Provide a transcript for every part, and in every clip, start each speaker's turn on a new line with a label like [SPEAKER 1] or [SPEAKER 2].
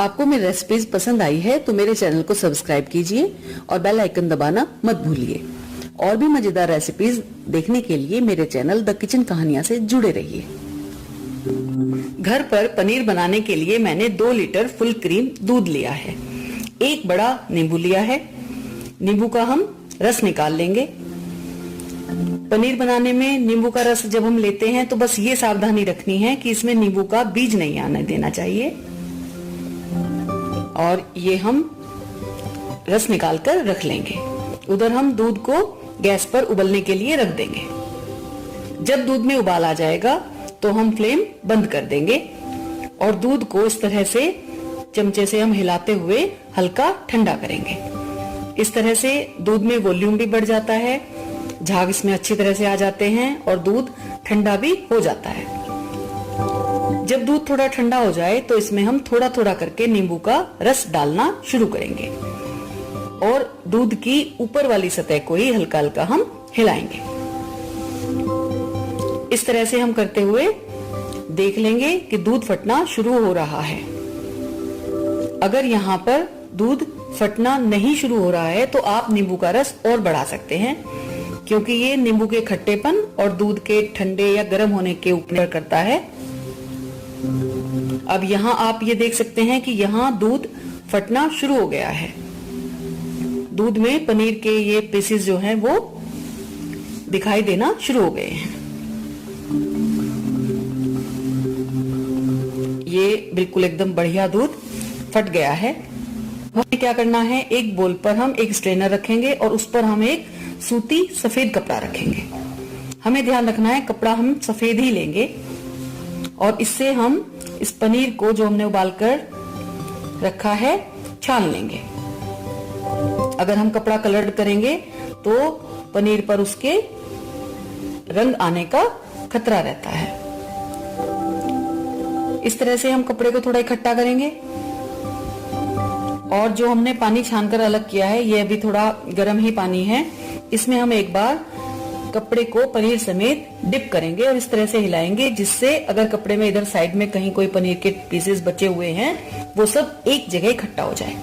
[SPEAKER 1] आपको मेरी रेसिपीज पसंद आई है तो मेरे चैनल को सब्सक्राइब कीजिए और बेल आइकन दबाना मत भूलिए। और भी मजेदार रेसिपीज देखने के लिए मेरे चैनल द किचन कहानियां से जुड़े रहिए। घर पर पनीर बनाने के लिए मैंने 2 लीटर फुल क्रीम दूध लिया है। एक बड़ा नींबू लिया है। नींबू का हम रस निकाल लेंगे। पनीर बनाने में नींबू का रस जब हम लेते हैं तो बस ये सावधानी रखनी है कि इसमें नींबू का बीज नहीं आने देना चाहिए। और ये हम रस निकाल कर रख लेंगे। उधर हम दूध को गैस पर उबलने के लिए रख देंगे। जब दूध में उबाल आ जाएगा तो हम फ्लेम बंद कर देंगे और दूध को इस तरह से चमचे से हम हिलाते हुए हल्का ठंडा करेंगे। इस तरह से दूध में वॉल्यूम भी बढ़ जाता है, झाग इसमें अच्छी तरह से आ जाते हैं और दूध ठंडा भी हो जाता है। जब दूध थोड़ा ठंडा हो जाए तो इसमें हम थोड़ा थोड़ा करके नींबू का रस डालना शुरू करेंगे और दूध की ऊपर वाली सतह को ही हल्का हल्का हम हिलाएंगे। इस तरह से हम करते हुए देख लेंगे कि दूध फटना शुरू हो रहा है। अगर यहाँ पर दूध फटना नहीं शुरू हो रहा है तो आप नींबू का रस और बढ़ा सकते हैं, क्योंकि ये नींबू के खट्टेपन और दूध के ठंडे या गर्म होने के ऊपर करता है। अब यहाँ आप ये देख सकते हैं कि यहाँ दूध फटना शुरू हो गया है। दूध में पनीर के ये पीसेस जो हैं वो दिखाई देना शुरू हो गए हैं। ये बिल्कुल एकदम बढ़िया दूध फट गया है। हमें क्या करना है, एक बोल पर हम एक स्ट्रेनर रखेंगे और उस पर हम एक सूती सफेद कपड़ा रखेंगे। हमें ध्यान रखना है कपड़ा हम सफेद ही लेंगे और इससे हम इस पनीर को जो हमने उबाल कर रखा है छान लेंगे। अगर हम कपड़ा कलर्ड करेंगे तो पनीर पर उसके रंग आने का खतरा रहता है। इस तरह से हम कपड़े को थोड़ा इकट्ठा करेंगे और जो हमने पानी छानकर अलग किया है ये अभी थोड़ा गर्म ही पानी है। इसमें हम एक बार कपड़े को पनीर समेत डिप करेंगे और इस तरह से हिलाएंगे, जिससे अगर कपड़े में इधर साइड में कहीं कोई पनीर के पीसेस बचे हुए हैं वो सब एक जगह इकट्ठा हो जाए।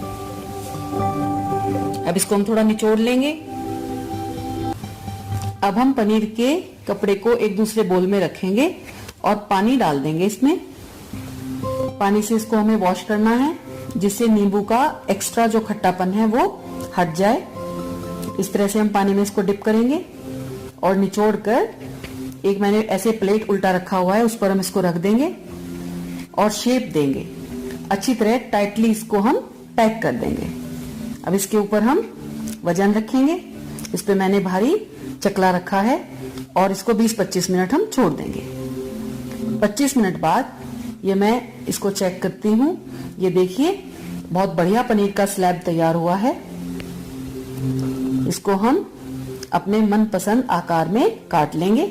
[SPEAKER 1] अब इसको हम थोड़ा निचोड़ लेंगे। अब हम पनीर के कपड़े को एक दूसरे बोल में रखेंगे और पानी डाल देंगे इसमें। पानी से इसको हमें वॉश करना है, जिससे नींबू का एक्स्ट्रा जो खट्टापन है वो हट जाए। इस तरह से हम पानी में इसको डिप करेंगे और निचोड़ कर एक मैंने ऐसे प्लेट उल्टा रखा हुआ है उस पर हम इसको रख देंगे और शेप देंगे। अच्छी तरह टाइटली इसको हम पैक कर देंगे। अब इसके ऊपर हम वजन रखेंगे। इस पे मैंने भारी चकला रखा है और इसको 20-25 मिनट हम छोड़ देंगे। 25 मिनट बाद ये मैं इसको चेक करती हूँ। ये देखिए बहुत बढ़िया पनीर का स्लैब तैयार हुआ है। इसको हम अपने मनपसंद आकार में काट लेंगे।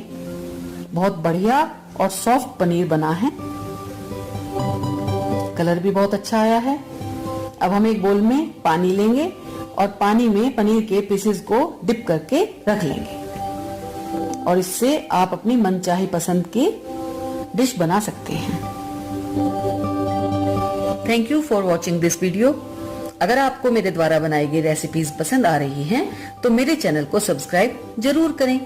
[SPEAKER 1] बहुत बढ़िया और सॉफ्ट पनीर बना है। कलर भी बहुत अच्छा आया है। अब हम एक बोल में पानी लेंगे और पानी में पनीर के पीसेस को डिप करके रख लेंगे और इससे आप अपनी मनचाही पसंद की डिश बना सकते हैं। Thank you for watching this video. अगर आपको मेरे द्वारा बनाई गई रेसिपीज पसंद आ रही हैं तो मेरे चैनल को सब्सक्राइब जरूर करें।